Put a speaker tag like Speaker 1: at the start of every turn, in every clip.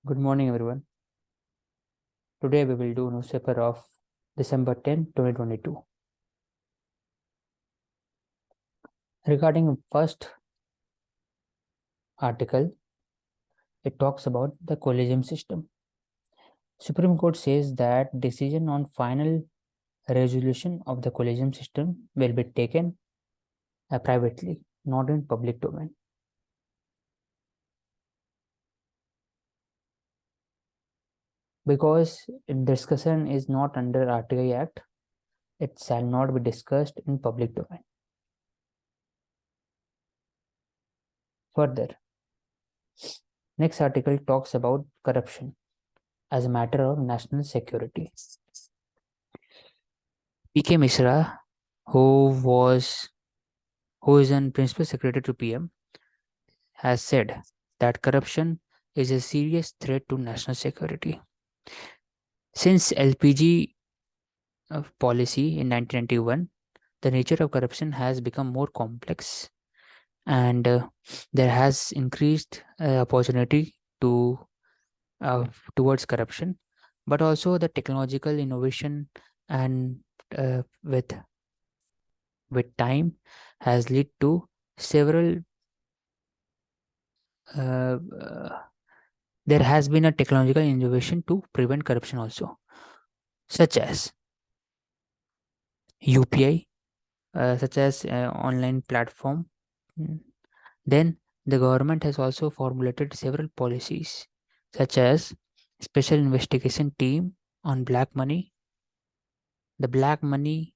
Speaker 1: Good morning, everyone. Today we will do newspaper of December 10, 2022. Regarding first article, it talks about the collegium system. Supreme Court says that decision on final resolution of the collegium system will be taken privately, not in public domain. Because discussion is not under RTI Act, it shall not be discussed in public domain. Further, next article talks about corruption as a matter of national security. P.K. Mishra, who is an principal secretary to PM, has said that corruption is a serious threat to national security. Since LPG policy in 1991, the nature of corruption has become more complex, and there has increased opportunity uh, towards corruption, but also the technological innovation and uh, with with time has led to several uh, uh, there has been a technological innovation to prevent corruption also, such as UPI, such as online platform. Mm. Then the government has also formulated several policies, such as special investigation team on black money, the black money,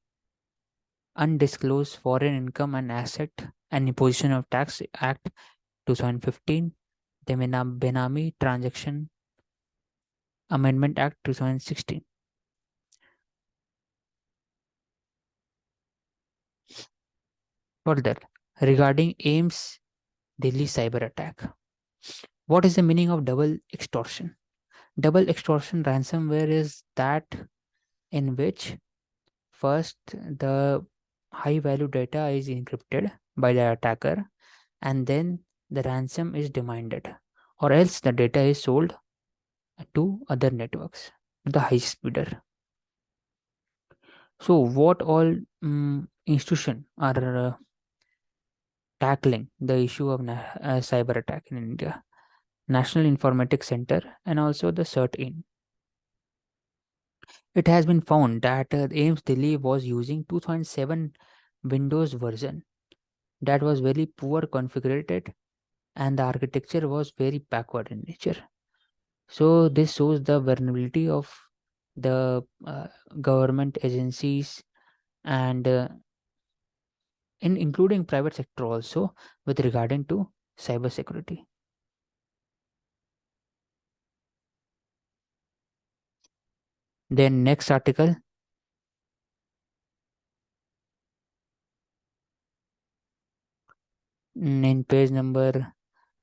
Speaker 1: undisclosed foreign income and asset and imposition of tax act 2015, the Benami transaction amendment act 2016. Further, regarding AIMS Delhi cyber attack. What is the meaning of double extortion? Double extortion ransomware is that in which first the high value data is encrypted by the attacker and then the ransom is demanded, or else the data is sold to other networks, the high speeder. So what all institution are tackling the issue of cyber attack in India? National Informatics Center and also the CERT-IN. It has been found that AIMS Delhi was using 2007 Windows version that was very poor configured and the architecture was very backward in nature. So this shows the vulnerability of the government agencies and in including private sector also with regarding to cyber security. Then next article, in page number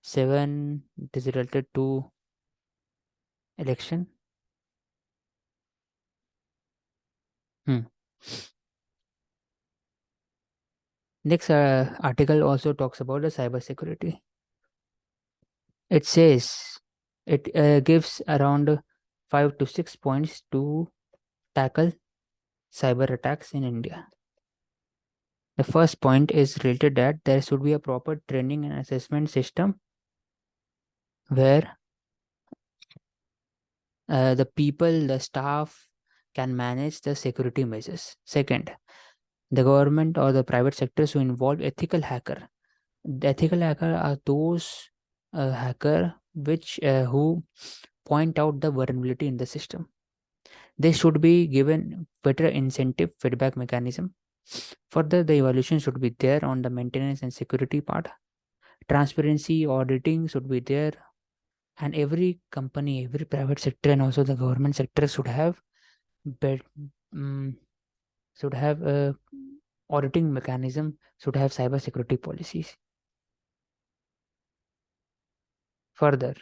Speaker 1: 7, it is related to election. Next article also talks about the cyber security. It says it gives around 5 to 6 points to tackle cyber attacks in India. The first point is related that there should be a proper training and assessment system where the people, the staff can manage the security measures. Second, the government or the private sectors who involve ethical hacker. The ethical hacker are those hacker which who point out the vulnerability in the system. They should be given better incentive feedback mechanism. Further, the evaluation should be there on the maintenance and security part. Transparency auditing should be there, and every company, every private sector, and also the government sector should have bet, um, should have a auditing mechanism, should have cyber security policies. Further,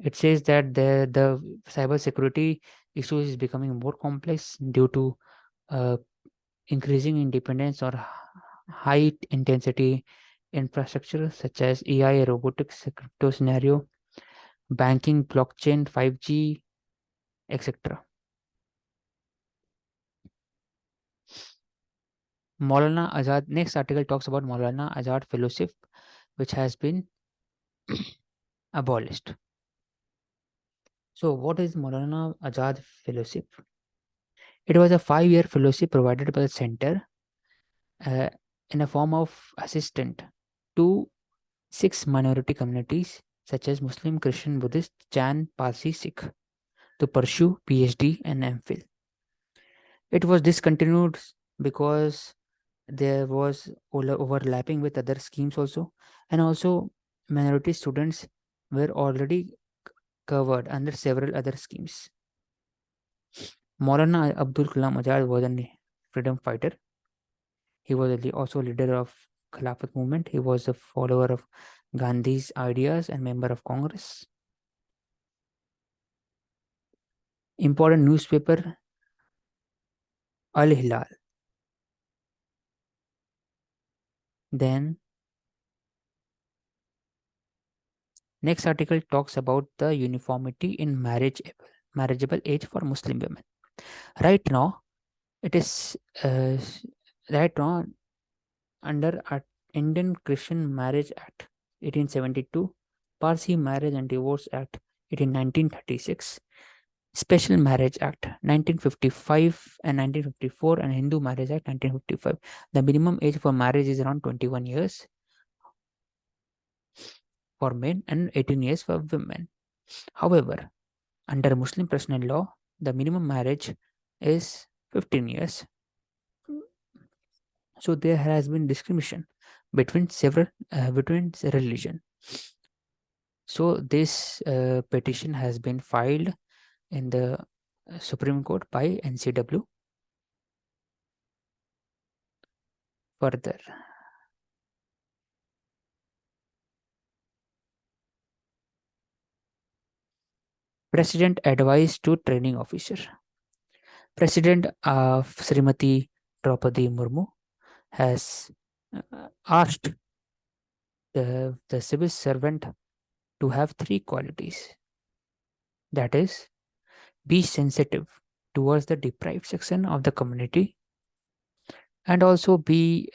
Speaker 1: it says that the cyber security issue is becoming more complex due to uh, increasing independence or high intensity infrastructure such as AI, robotics, crypto scenario, banking, blockchain, 5G, etc. Maulana Azad, next article talks about Maulana Azad Fellowship, which has been abolished. So, what is Maulana Azad Fellowship? It was a 5-year fellowship provided by the center uh, in a form of assistant to 6 minority communities such as Muslim, Christian, Buddhist, Jain, Parsi, Sikh to pursue PhD and MPhil. It was discontinued because there was overlapping with other schemes also, and also minority students were already covered under several other schemes. Maulana Abdul Kalam Azad was a freedom fighter. He was also a leader of Khilafat movement. He was a follower of Gandhi's ideas and member of Congress. Important newspaper Al Hilal. Then next article talks about the uniformity in marriageable age for Muslim women. Right now, it is right now under Indian Christian Marriage Act 1872, Parsi Marriage and Divorce Act 1936, Special Marriage Act 1955 and 1954, and Hindu Marriage Act 1955. The minimum age for marriage is around 21 years for men and 18 years for women. However, under Muslim personal law, the minimum marriage is 15 years. So there has been discrimination between religion. So this petition has been filed in the Supreme Court by NCW. Further, President advised to training officer. President of Srimati Draupadi Murmu has asked the civil servant to have 3 qualities. That is, be sensitive towards the deprived section of the community, and also be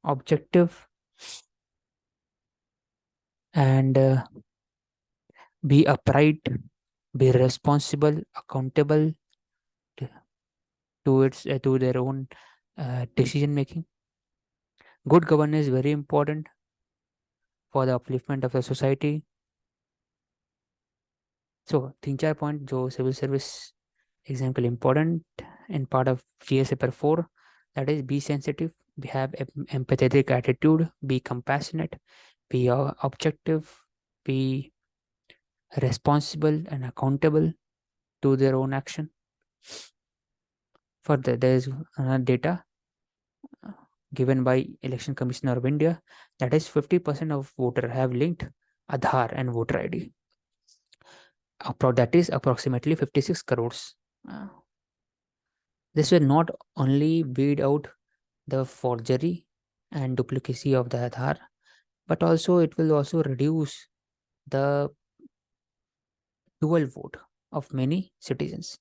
Speaker 1: objective and be upright, be responsible, accountable to their own decision making. Good governance is very important for the upliftment of the society. So 3-4 point जो civil service exam के लिए important in part of GS paper 4, that is, be sensitive, have empathetic attitude, be compassionate, be objective, be responsible and accountable to their own action. Further, there is data given by Election Commissioner of India, that is 50% of voters have linked Aadhaar and voter ID. That is approximately 56 crores. This will not only weed out the forgery and duplicacy of the Aadhaar, but also it will also reduce the dual vote of many citizens.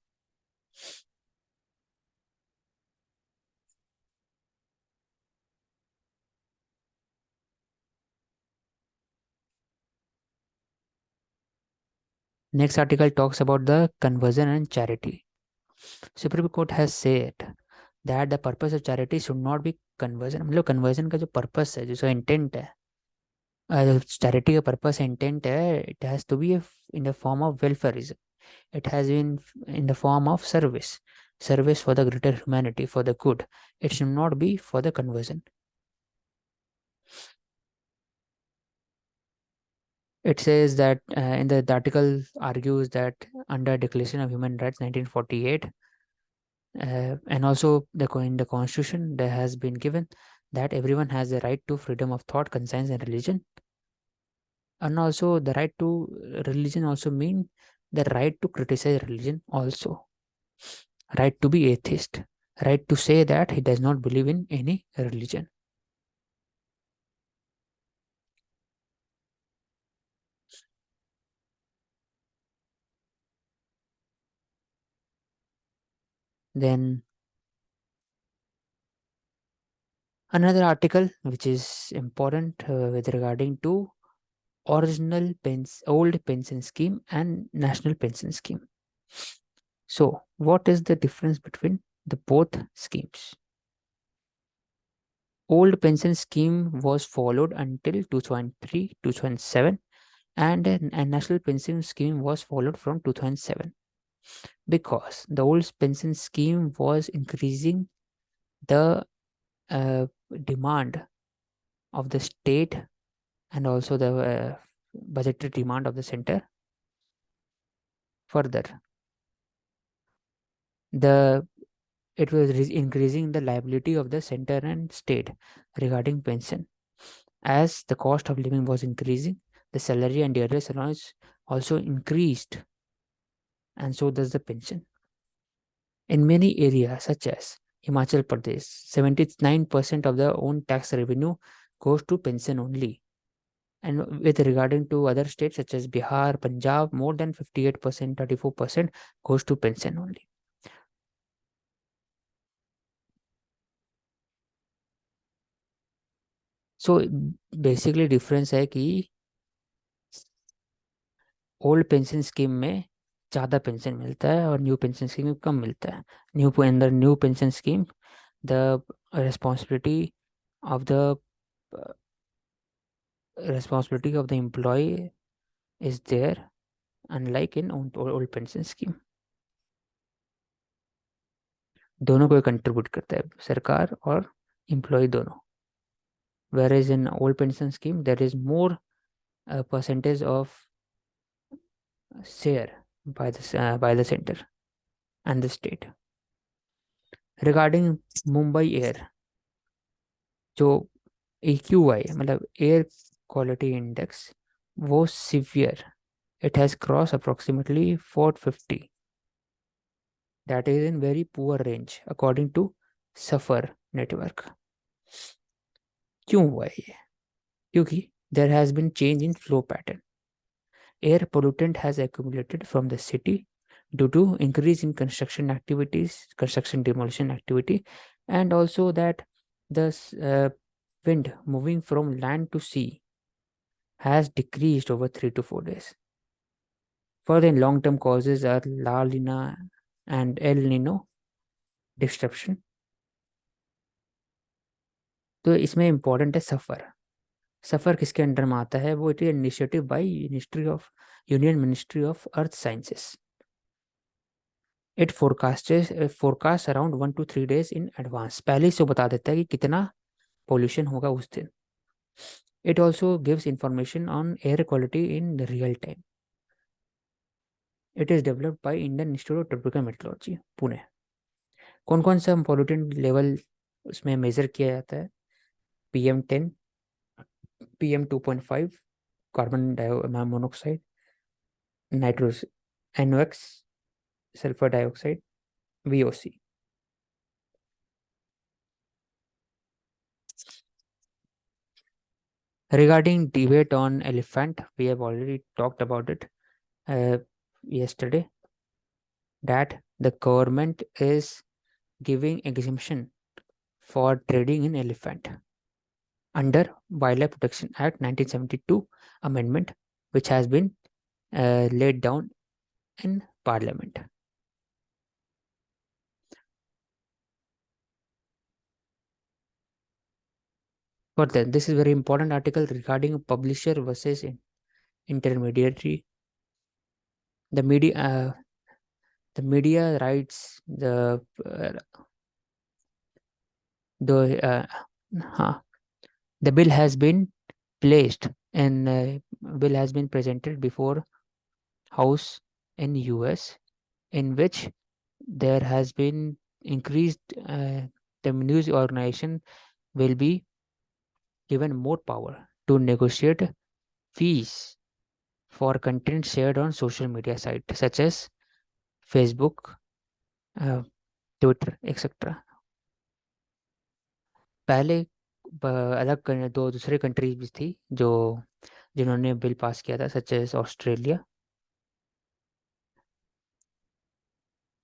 Speaker 1: Next article talks about the conversion and charity. Supreme Court has said that the purpose of charity should not be conversion. मतलब conversion का जो purpose है, जो intent है, charity का purpose intent है, it has to be in the form of welfareism. It has been in the form of service for the greater humanity, for the good. It should not be for the conversion. It says that in the article argues that under Declaration of Human Rights 1948, and also in the Constitution, there has been given that everyone has the right to freedom of thought, conscience, and religion. And also the right to religion also mean the right to criticize religion also. Right to be atheist. Right to say that he does not believe in any religion. Then another article which is important with regarding to old pension scheme and national pension scheme. So what is the difference between the both schemes? Old pension scheme was followed until 2003 2007, and a national pension scheme was followed from 2007, because the old pension scheme was increasing the uh, demand of the state and also the budgetary demand of the center. Further, the it was increasing the liability of the center and state regarding pension. As the cost of living was increasing, the salary and dearest allowance also increased, and so does the pension. In many areas, such as Himachal Pradesh, 79% of the own tax revenue goes to pension only. And with regarding to other states such as Bihar, Punjab, more than 58%, 34% goes to pension only. So basically difference है कि old pension scheme में ज़्यादा pension मिलता है और new pension scheme में कम मिलता है. अंदर new pension scheme, the responsibility of the uh, responsibility of the employee is there, unlike in old pension scheme. दोनों को कंट्रीब्यूट करता है, सरकार और एम्प्लॉय दोनों. Whereas in old pension scheme there is more percentage of share by the center and the state. Regarding Mumbai Air, जो AQI मतलब air quality index, वो severe, it has crossed approximately 450. That is in very poor range according to suffer network. क्यों हुआ है ये? क्योंकि there has been change in flow pattern. Air pollutant has accumulated from the city due to increase in construction activities, construction demolition activity, and also that the wind moving from land to sea has decreased over 3 to 4 days. Further long-term causes are La Nina and El Nino disruption. तो इसमें important है सफ़र. सफ़र किसके under में आता है? वो it is initiative by union ministry of earth sciences. It forecast around 1 to 3 days in advance. पहले से बता देता है कि कितना पोल्यूशन होगा उस दिन. It also gives information on air quality in real time. It is developed by Indian institute of tropical metrology, Pune. कौन कौन सा पोल्यूटेंट लेवल उसमें मेजर किया जाता है? PM10, PM2.5, carbon monoxide, nitrous, NOx, sulphur dioxide, VOC. Regarding debate on elephant, we have already talked about it yesterday, that the government is giving exemption for trading in elephant under Wildlife Protection Act 1972 amendment, which has been laid down in Parliament. Further, this is very important article regarding publisher versus intermediary. The media rights the bill has been placed and bill has been presented before House in US, in which there has been increased the news organization will be given more power to negotiate fees for content shared on social media sites such as Facebook, Twitter, etc. पहले अलग दो दूसरे countries भी थी जो जिन्होंने bill pass किया था, सच एज ऑस्ट्रेलिया.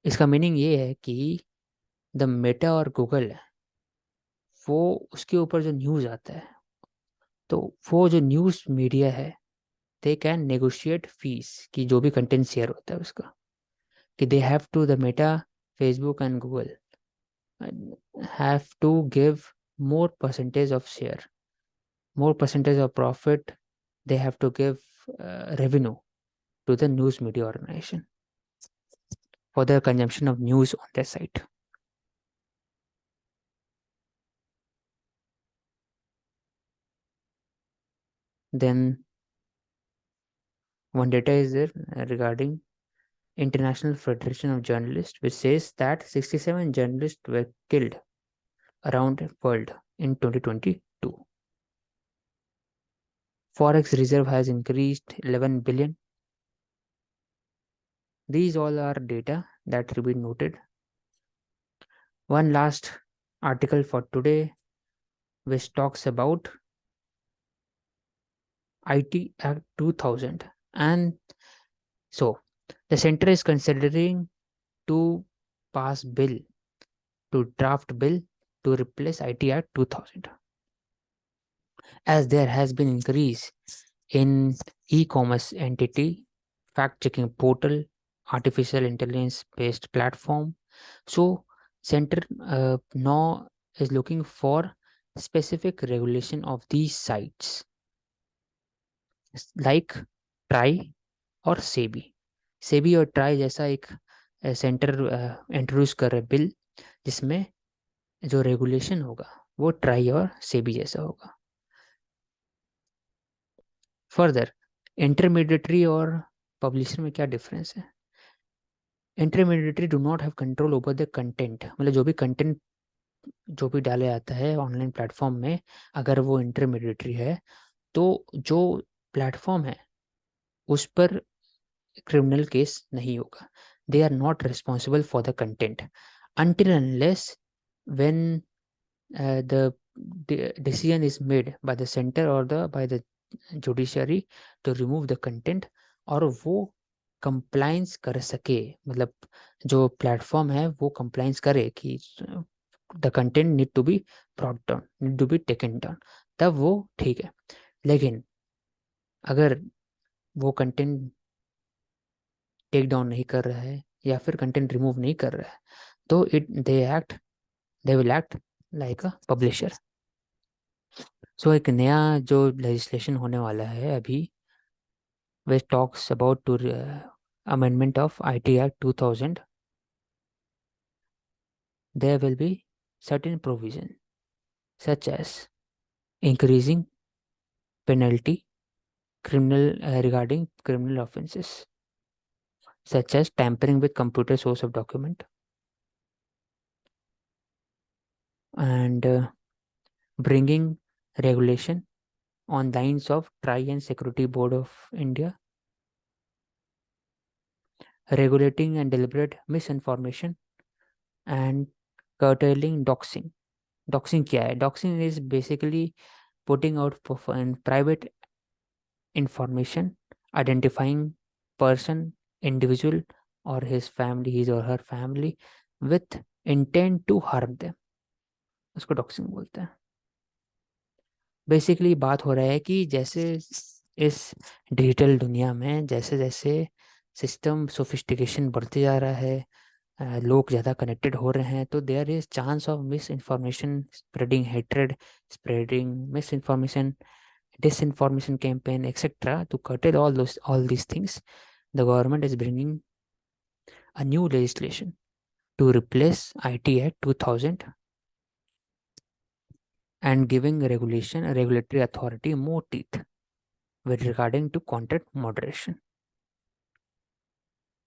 Speaker 1: इसका मीनिंग ये है कि द मेटा और गूगल है, वो उसके ऊपर जो न्यूज़ आता है, तो वो जो न्यूज़ मीडिया है, दे कैन नेगोशिएट फीस कि जो भी कंटेंट शेयर होता है उसका, कि they have to the Meta, Facebook and Google have to give more percentage of share, more percentage of profit. They have to give revenue to the news media organization for the consumption of news on their site. Then one data is there regarding International Federation of Journalists, which says that 67 journalists were killed around the world in 2022. Forex reserve has increased 11 billion. These all are data that should be noted. One last article for today, which talks about IT Act 2000. And so the center is considering to pass bill, to draft bill to replace IT Act 2000. As there has been increase in e-commerce entity, fact-checking portal, artificial intelligence-based platform. So center now is looking for specific regulation of these sites like try और सेबी और try जैसा एक centre introduce कर रहे bill, जिसमें जो regulation होगा वो ट्राई और सेबी जैसा होगा. फर्दर इंटरमीडिएटरी और पब्लिशर में क्या डिफरेंस है? Intermediary do not have control over the content, मतलब जो भी कंटेंट जो भी डाले जाता है ऑनलाइन प्लेटफॉर्म में, अगर वो इंटरमीडिएटरी है तो जो प्लेटफॉर्म है उस पर क्रिमिनल केस नहीं होगा. They are not responsible for the content until unless when the decision is made by the center or by the judiciary to remove the content, और वो कंप्लाइंस कर सके, मतलब जो प्लेटफॉर्म है वो कंप्लाइंस करे कि the content need to be brought down, need to be taken down, तब वो ठीक है. लेकिन अगर वो कंटेंट टेक डाउन नहीं कर रहा है या फिर कंटेंट रिमूव नहीं कर रहा है, तो they will act like a publisher. So एक नया जो लेजिस्लेशन होने वाला है अभी, which talks about two amendment of IT Act 2000. There will be certain provision such as increasing penalty criminal regarding criminal offenses such as tampering with computer source of document and bringing regulation on lines of Try and Security Board of India, regulating and deliberate misinformation and curtailing doxing. Doxing क्या है? Doxing is basically putting out private information, identifying person, individual or his family, his or her family with intent to harm them. उसको doxing बोलते हैं. Basically बात हो रहा है कि जैसे इस डिजिटल दुनिया में जैसे जैसे सिस्टम सोफिस्टिकेशन बढ़ते जा रहा है, लोग ज़्यादा कनेक्टेड हो रहे हैं, तो there is chance of misinformation spreading, hatred spreading, misinformation, disinformation campaign, etc. To curtail all these things, the government is bringing a new legislation to replace IT Act 2000 and giving regulatory authority more teeth with regarding to content moderation.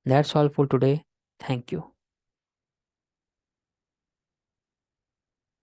Speaker 1: That's all for today. Thank you.